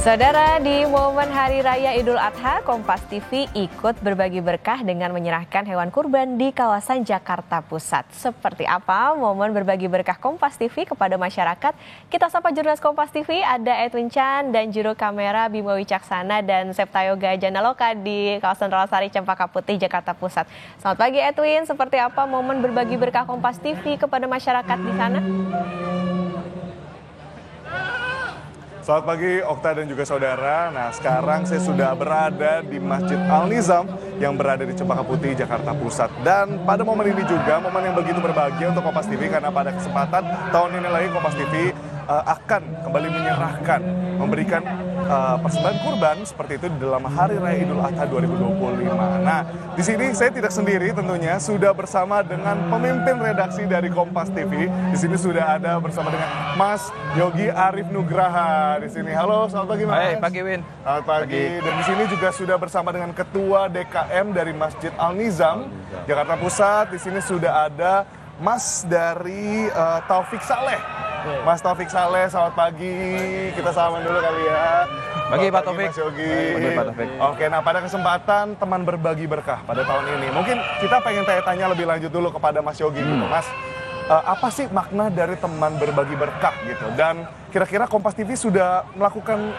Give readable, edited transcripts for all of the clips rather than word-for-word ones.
Saudara, di momen Hari Raya Idul Adha, Kompas TV ikut berbagi berkah dengan menyerahkan hewan kurban di kawasan Jakarta Pusat. Seperti apa momen berbagi berkah Kompas TV kepada masyarakat? Kita sapa jurnalis Kompas TV, ada Edwin Chan dan juru kamera Bimo Wicaksana dan Septa Yoga Janaloka di kawasan Rawasari Cempaka Putih, Jakarta Pusat. Selamat pagi Edwin, seperti apa momen berbagi berkah Kompas TV kepada masyarakat di sana? Selamat pagi Okta dan juga saudara. Nah, sekarang saya sudah berada di Masjid Al-Nizam yang berada di Cempaka Putih, Jakarta Pusat. Dan pada momen ini juga momen yang begitu berbahagia untuk Kompas TV karena pada kesempatan tahun ini lagi Kompas TV akan kembali menyerahkan, memberikan persembahan kurban seperti itu di dalam Hari Raya Idul Adha 2025. Nah, di sini saya tidak sendiri tentunya, sudah bersama dengan pemimpin redaksi dari Kompas TV. Di sini sudah ada bersama dengan Mas Yogi Arif Nugraha di sini. Halo, selamat pagi Mas. Hai, pagi Win. Selamat pagi. Dan di sini juga sudah bersama dengan Ketua DKM dari Masjid Al-Nizam, Jakarta Pusat. Di sini sudah ada Mas dari Taufik Saleh. Mas Taufik Saleh, selamat pagi. Kita salaman dulu kali ya. Pagi Pak Taufik. Mas Yogi. Pagi Pak Taufik. Oke, nah pada kesempatan teman berbagi berkah pada tahun ini, mungkin kita pengen tanya-tanya lebih lanjut dulu kepada Mas Yogi gitu. Mas, apa sih makna dari teman berbagi berkah gitu? Dan kira-kira Kompas TV sudah melakukan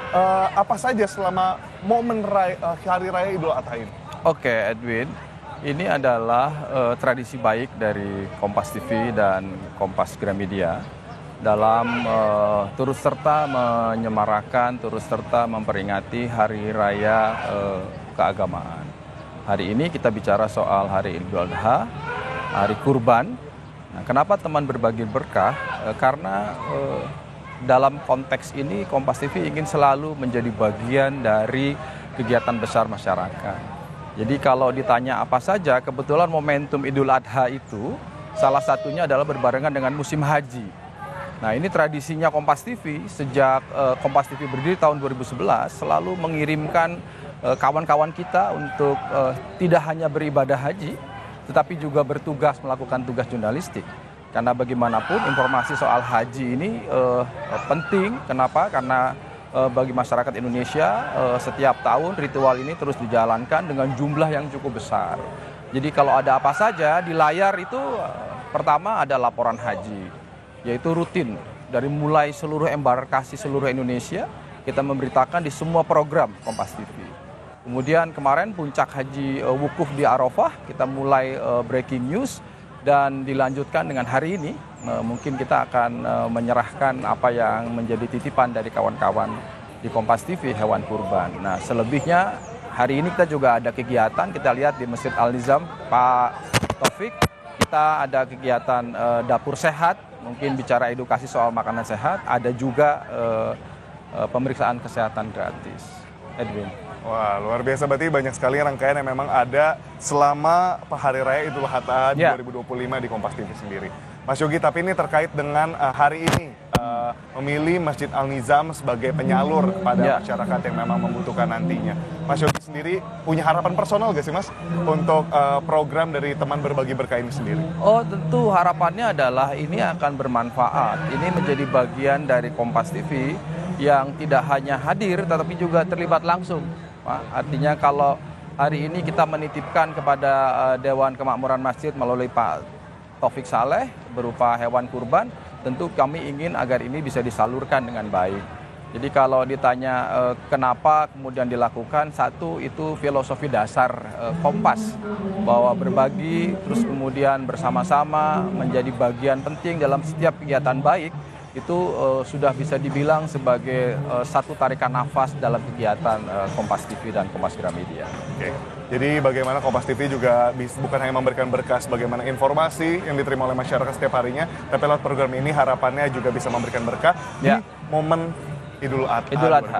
apa saja selama momen Hari Raya Idul Adha ini? Oke, Edwin. Ini adalah tradisi baik dari Kompas TV dan Kompas Gramedia dalam turut serta menyemarakan, turut serta memperingati Hari Raya keagamaan. Hari ini kita bicara soal Hari Idul Adha, Hari Kurban. Nah, kenapa teman berbagi berkah? Karena dalam konteks ini Kompas TV ingin selalu menjadi bagian dari kegiatan besar masyarakat. Jadi kalau ditanya apa saja, kebetulan momentum Idul Adha itu salah satunya adalah berbarengan dengan musim haji. Nah, ini tradisinya Kompas TV sejak Kompas TV berdiri tahun 2011 selalu mengirimkan kawan-kawan kita untuk tidak hanya beribadah haji, tetapi juga bertugas melakukan tugas jurnalistik. Karena bagaimanapun informasi soal haji ini penting. Kenapa? Karena bagi masyarakat Indonesia setiap tahun ritual ini terus dijalankan dengan jumlah yang cukup besar. Jadi kalau ada apa saja di layar itu pertama ada laporan haji, yaitu rutin dari mulai seluruh embarkasi seluruh Indonesia kita memberitakan di semua program Kompas TV. Kemudian kemarin puncak haji wukuf di Arafah kita mulai breaking news dan dilanjutkan dengan hari ini mungkin kita akan menyerahkan apa yang menjadi titipan dari kawan-kawan di Kompas TV hewan kurban. Nah, selebihnya hari ini kita juga ada kegiatan, kita lihat di Masjid Al-Nizam Pak Taufik, kita ada kegiatan dapur sehat, mungkin bicara edukasi soal makanan sehat, ada juga pemeriksaan kesehatan gratis. Edwin. Wah, luar biasa, berarti banyak sekali rangkaian yang memang ada selama Hari Raya Idul Adha 2025 di Kompas TV sendiri. Mas Yogi, tapi ini terkait dengan hari ini memilih Masjid Al-Nizam sebagai penyalur kepada masyarakat yang memang membutuhkan nantinya. Mas Yogi sendiri punya harapan personal gak sih Mas untuk program dari teman berbagi berkah ini sendiri? Oh, tentu harapannya adalah ini akan bermanfaat. Ini menjadi bagian dari Kompas TV yang tidak hanya hadir tetapi juga terlibat langsung. Artinya kalau hari ini kita menitipkan kepada Dewan Kemakmuran Masjid melalui Pak Taufik Saleh berupa hewan kurban, tentu kami ingin agar ini bisa disalurkan dengan baik. Jadi kalau ditanya kenapa kemudian dilakukan, satu itu filosofi dasar Kompas bahwa berbagi terus kemudian bersama-sama menjadi bagian penting dalam setiap kegiatan baik. Itu sudah bisa dibilang sebagai satu tarikan nafas dalam kegiatan Kompas TV dan Kompas Gramedia. Oke. Jadi bagaimana Kompas TV juga bukan hanya memberikan berkas bagaimana informasi yang diterima oleh masyarakat setiap harinya, tapi lewat program ini harapannya juga bisa memberikan berkah di momen Idul Adha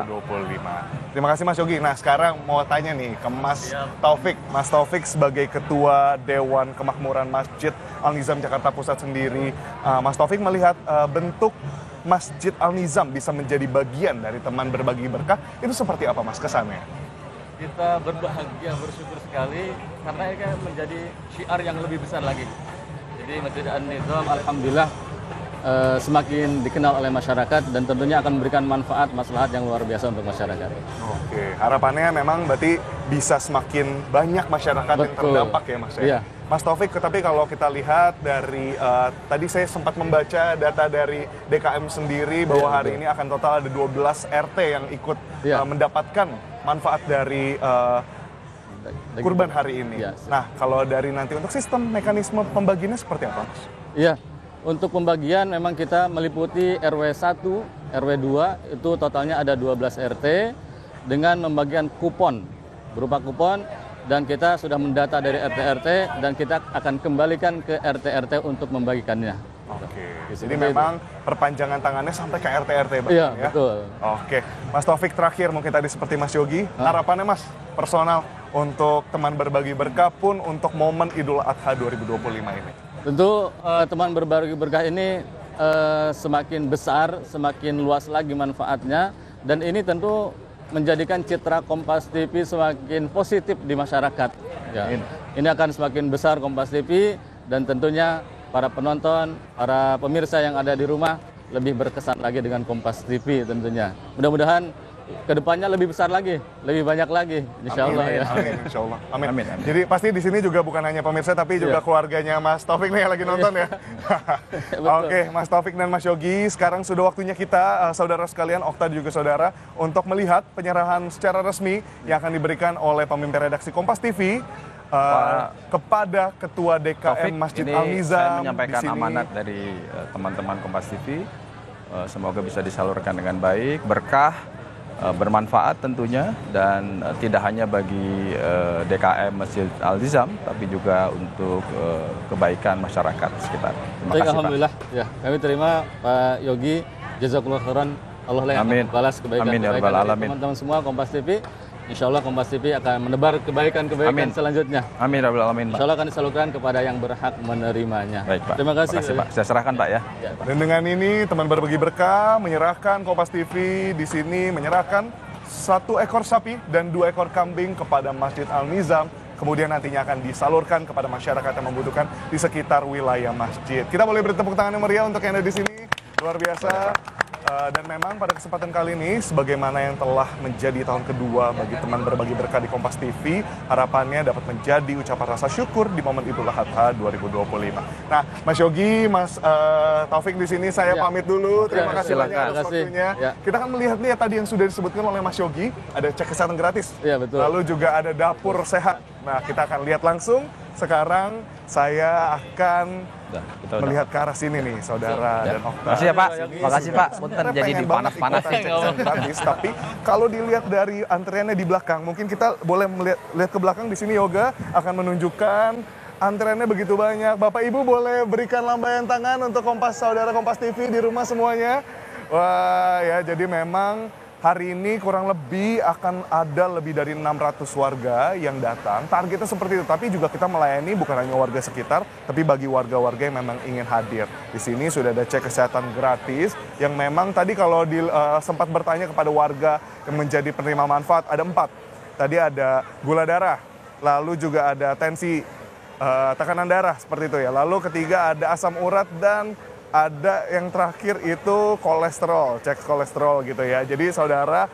2025. Terima kasih Mas Yogi. Nah, sekarang mau tanya nih ke Mas Taufik. Mas Taufik sebagai Ketua Dewan Kemakmuran Masjid Al-Nizam Jakarta Pusat sendiri, Mas Taufik melihat bentuk Masjid Al-Nizam bisa menjadi bagian dari teman berbagi berkah, itu seperti apa Mas kesannya? Kita berbahagia, bersyukur sekali karena ini menjadi syiar yang lebih besar lagi. Jadi Masjid Al-Nizam alhamdulillah semakin dikenal oleh masyarakat dan tentunya akan memberikan manfaat maslahat yang luar biasa untuk masyarakat. Oke, harapannya memang berarti bisa semakin banyak masyarakat yang terdampak ya Mas ya. Iya. Mas Taufik, tapi kalau kita lihat dari tadi saya sempat membaca data dari DKM sendiri bahwa hari ini akan total ada 12 RT yang ikut mendapatkan manfaat dari kurban hari ini. Iya. Nah, kalau dari nanti untuk sistem mekanisme pembagiannya seperti apa, Mas? Iya, untuk pembagian memang kita meliputi RW 1, RW 2, itu totalnya ada 12 RT dengan membagikan kupon, berupa kupon, dan kita sudah mendata dari RT-RT dan kita akan kembalikan ke RT-RT untuk membagikannya. Oke, Gitu. jadi memang perpanjangan tangannya sampai ke RT-RT bahkan Iya, ya? betul. Oke, Mas Taufik terakhir mungkin tadi seperti Mas Yogi, harapannya Mas personal untuk teman berbagi berkah pun untuk momen Idul Adha 2025 ini. Tentu teman berbagi berkah ini semakin besar, semakin luas lagi manfaatnya, dan ini tentu menjadikan citra Kompas TV semakin positif di masyarakat. Ya. Ini akan semakin besar Kompas TV dan tentunya para penonton, para pemirsa yang ada di rumah lebih berkesan lagi dengan Kompas TV tentunya. Mudah-mudahan kedepannya lebih besar lagi, lebih banyak lagi, insya Allah ya. Amin, insya Allah. Amin. Amin. Jadi pasti di sini juga bukan hanya pemirsa tapi juga keluarganya Mas Taufik nih yang lagi nonton ya. Oke, Mas Taufik dan Mas Yogi, sekarang sudah waktunya kita, saudara sekalian, Okta dan juga saudara, untuk melihat penyerahan secara resmi yang akan diberikan oleh pemimpin redaksi Kompas TV kepada Ketua DKM Taufik, Masjid ini Al-Nizam. saya menyampaikan di sini. amanat dari teman-teman Kompas TV. Semoga bisa disalurkan dengan baik, berkah, bermanfaat tentunya, dan tidak hanya bagi DKM Masjid Al-Nizam, tapi juga untuk kebaikan masyarakat sekitar. Terima Baik, kasih, alhamdulillah. Ya, kami terima Pak Yogi, jazakallahu khairan. Allah yang Amin. balas kebaikan Amin, ya rabbal dari alamin. teman-teman semua Kompas TV. Insya Allah Kompas TV akan menebar kebaikan-kebaikan Amin. selanjutnya. Pak. Amin, ya rabbal alamin, Pak. Insya Allah akan disalurkan kepada yang berhak menerimanya. Baik, Pak. Terima kasih. Pak. Saya serahkan, Pak ya. Ya, Pak. Dan dengan ini teman berbagi berkah menyerahkan Kompas TV di sini menyerahkan 1 ekor sapi dan 2 ekor kambing kepada Masjid Al-Nizam. Kemudian nantinya akan disalurkan kepada masyarakat yang membutuhkan di sekitar wilayah masjid. Kita boleh beri tepuk tangan yang meriah untuk yang ada di sini. Luar biasa. Dan memang pada kesempatan kali ini, sebagaimana yang telah menjadi tahun kedua bagi teman berbagi berkah di Kompas TV, harapannya dapat menjadi ucapan rasa syukur di momen Idul Adha 2025. Nah, Mas Yogi, Mas Taufik di sini saya pamit dulu. Terima kasih banyak silakan. atas waktunya. Ya. Kita akan melihat nih tadi yang sudah disebutkan oleh Mas Yogi, ada cek kesehatan gratis. Iya, betul. Lalu juga ada dapur sehat. Nah, kita akan lihat langsung. Sekarang saya akan melihat ke arah sini nih, saudara dan Okta. Makasih ya, Pak. Sini Makasih, Pak. sebenarnya Punten, jadi pengen banget dipanas-panasin. ikutan cek-cek gratis, tapi kalau dilihat dari antreannya di belakang, mungkin kita boleh lihat ke belakang di sini Yoga akan menunjukkan antreannya begitu banyak. Bapak Ibu boleh berikan lambaian tangan untuk saudara Kompas TV di rumah semuanya. Wah, ya jadi memang hari ini kurang lebih akan ada lebih dari 600 warga yang datang. Targetnya seperti itu, tapi juga kita melayani bukan hanya warga sekitar, tapi bagi warga-warga yang memang ingin hadir. Di sini sudah ada cek kesehatan gratis, yang memang tadi kalau sempat bertanya kepada warga yang menjadi penerima manfaat, ada 4. Tadi ada gula darah, lalu juga ada tensi, tekanan darah, seperti itu ya. Lalu ketiga ada asam urat dan ada yang terakhir itu kolesterol, cek kolesterol gitu ya. Jadi saudara,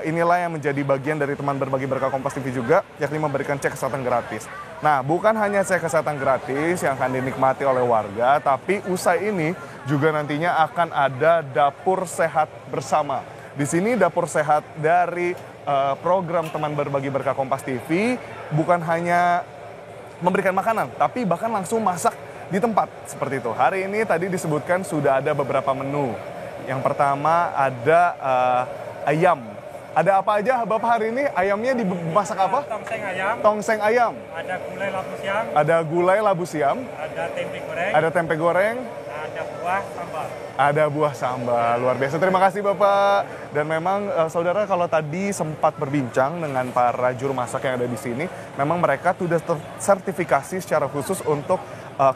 inilah yang menjadi bagian dari teman berbagi berkah Kompas TV juga, yakni memberikan cek kesehatan gratis. Nah, bukan hanya cek kesehatan gratis yang akan dinikmati oleh warga, tapi usai ini juga nantinya akan ada dapur sehat bersama. Di sini dapur sehat dari program teman berbagi berkah Kompas TV bukan hanya memberikan makanan, tapi bahkan langsung masak di tempat seperti itu. Hari ini tadi disebutkan sudah ada beberapa menu. Yang pertama ada ayam. Ada apa aja Bapak hari ini? Ayamnya dimasak apa? Tongseng ayam. Tongseng ayam. Ada gulai labu siam. Ada gulai labu siam. Ada tempe goreng. Ada tempe goreng. Ada buah sambal. Ada buah sambal. Luar biasa. Terima kasih Bapak. Dan memang saudara, kalau tadi sempat berbincang dengan para juru masak yang ada di sini, memang mereka sudah tersertifikasi secara khusus untuk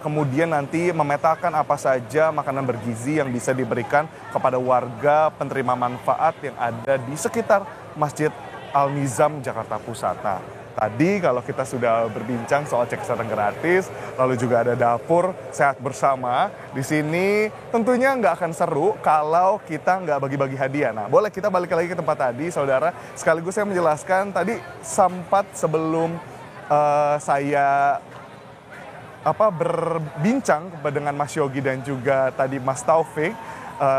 kemudian nanti memetakan apa saja makanan bergizi yang bisa diberikan kepada warga penerima manfaat yang ada di sekitar Masjid Al-Nizam, Jakarta Pusat. Nah, tadi kalau kita sudah berbincang soal cek kesehatan gratis, lalu juga ada dapur sehat bersama. Di sini tentunya nggak akan seru kalau kita nggak bagi-bagi hadiah. Nah, boleh kita balik lagi ke tempat tadi, saudara. Sekaligus saya menjelaskan tadi sempat sebelum saya berbincang dengan Mas Yogi dan juga tadi Mas Taufik.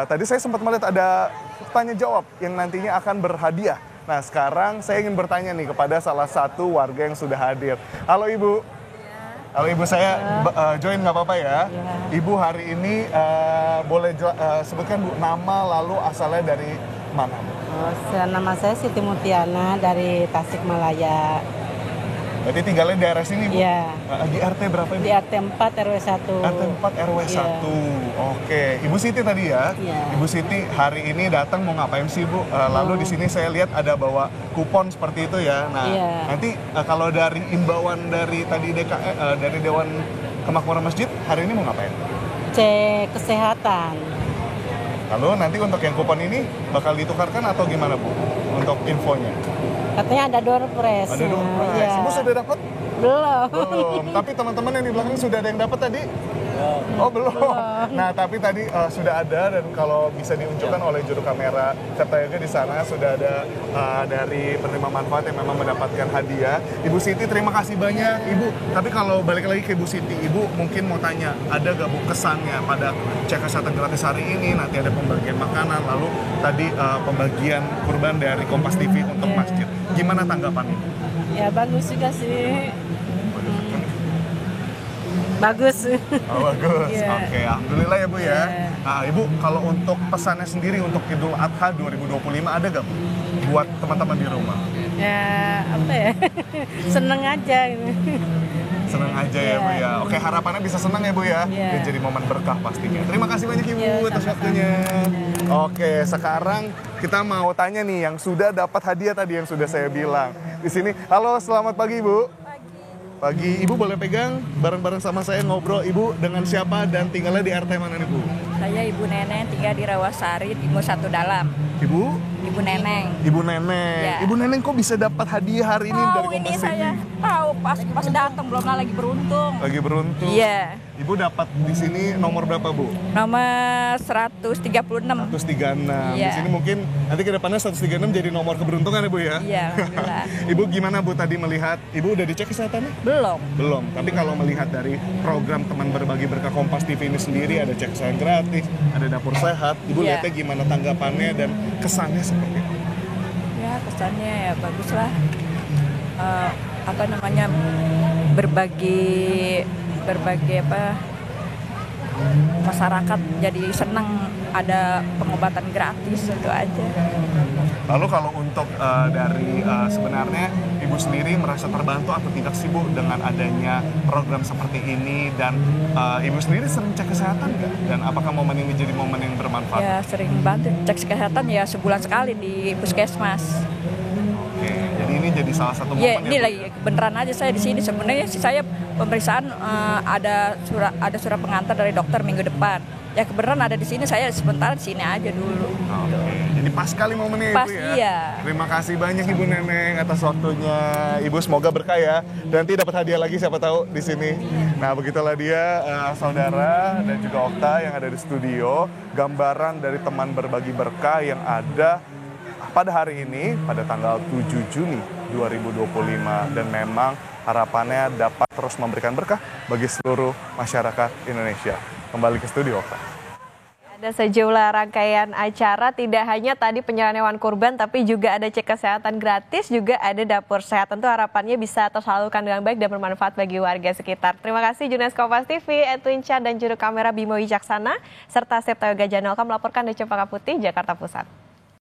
Tadi saya sempat melihat ada tanya jawab yang nantinya akan berhadiah. Nah, sekarang saya ingin bertanya nih kepada salah satu warga yang sudah hadir. Halo Ibu. Halo Ibu, saya join nggak apa-apa ya? Ibu hari ini boleh sebutkan Bu nama lalu asalnya dari mana? Nama saya Siti Mutiana dari Tasikmalaya. Berarti tinggalnya di daerah sini Bu? Iya. Di RT berapa Ibu? Di RT 4 RW 1. RT 4 RW 1. Iya. Oke, Ibu Siti tadi ya. Iya. Ibu Siti hari ini datang mau ngapain sih Bu? Lalu di sini saya lihat ada bawa kupon seperti itu ya. Nah, Iya. nanti kalau dari imbauan dari tadi dari Dewan Kemakmuran Masjid hari ini mau ngapain? Cek kesehatan. Lalu nanti untuk yang kupon ini bakal ditukarkan atau gimana Bu? Untuk infonya? Katanya ada door prize. Ada dong. Iya. Ibu sudah dapat? Belum. Belum. Tapi teman-teman yang di belakang sudah ada yang dapat tadi? Oh belum. Nah tapi tadi sudah ada dan kalau bisa diunjukkan oleh juru kamera Cepta Yoga di sana sudah ada dari penerima manfaat yang memang mendapatkan hadiah. Ibu Siti terima kasih banyak Ibu. Tapi kalau balik lagi ke Ibu Siti, Ibu mungkin mau tanya ada gak Bu kesannya pada cek kesehatan gratis hari ini? Nanti ada pembagian makanan, lalu tadi pembagian kurban dari Kompas TV untuk masjid. Gimana tanggapannya? Ya bagus juga sih. Bagus. Oh bagus, Iya. Oke, alhamdulillah ya Bu ya. Iya. Nah Ibu, kalau untuk pesannya sendiri untuk Idul Adha 2025 ada gak Bu? Buat teman-teman di rumah? Ya apa ya? Seneng aja. Senang aja ya Bu ya. Oke, harapannya bisa senang ya Bu ya. Iya. Dan jadi momen berkah pastinya. Terima kasih banyak Ibu Iya, atas sama-sama. waktunya. Oke, sekarang kita mau tanya nih yang sudah dapat hadiah tadi yang sudah saya bilang. Di sini, halo selamat pagi Ibu. Pagi, Ibu boleh pegang bareng-bareng sama saya ngobrol. Ibu dengan siapa dan tinggalnya di RT mana nih Bu? Saya Ibu Neneng, tinggal di Rawasari, Timur 1 Dalam. Ibu? Ibu Neneng. Ibu Neneng. Ya. Ibu Neneng kok bisa dapat hadiah hari ini dari Tahu ini Kompas TV? saya tahu pas datang belum lagi beruntung. Lagi beruntung. Iya. Ibu dapat di sini nomor berapa Bu? Nomor 136. 136. Di Iya. sini mungkin nanti ke depannya 136 jadi nomor keberuntungan ya Bu ya? Iya, alhamdulillah. Ibu gimana Bu tadi melihat? Ibu udah dicek kesehatannya? Belum. Belum. Tapi kalau melihat dari program teman berbagi berkah Kompas TV ini sendiri ada cek kesehatan gratis, ada dapur sehat. Ibu Iya. lihatnya gimana tanggapannya dan kesannya seperti apa? Ya kesannya ya bagus lah. Apa namanya berbagi apa masyarakat jadi senang ada pengobatan gratis itu aja. Lalu kalau untuk dari sebenarnya Ibu sendiri merasa terbantu atau tidak sih Bu dengan adanya program seperti ini dan Ibu sendiri sering cek kesehatan nggak? Dan apakah momen ini jadi momen yang bermanfaat? Ya sering bantu cek kesehatan ya sebulan sekali di puskesmas. Oke, jadi ini jadi salah satu momen Ya ini ya, Bu? lagi beneran aja saya di sini sebenarnya sih saya pemeriksaan ada surat pengantar dari dokter minggu depan. Ya kebenaran ada di sini saya sebentar di sini aja dulu. Oke, jadi pas sekali momennya Pas, Ibu ya. iya. Terima kasih banyak Ibu Neneng atas waktunya. Ibu semoga berkah ya. Dan nanti dapat hadiah lagi siapa tahu di sini. Nah, begitulah dia saudara dan juga Okta yang ada di studio, gambaran dari teman berbagi berkah yang ada pada hari ini pada tanggal 7 Juni 2025 dan memang harapannya dapat terus memberikan berkah bagi seluruh masyarakat Indonesia. Kembali ke studio, Okta. Ada sejumlah rangkaian acara, tidak hanya tadi penyerahan hewan kurban, tapi juga ada cek kesehatan gratis, juga ada dapur sehat. Tentu harapannya bisa tersalurkan dengan baik dan bermanfaat bagi warga sekitar. Terima kasih Jurnalis Kompas TV, Edwin Chan dan juru kamera Bimo Wijaksana, serta Cepta Yoga Janolka melaporkan dari Cempaka Putih, Jakarta Pusat.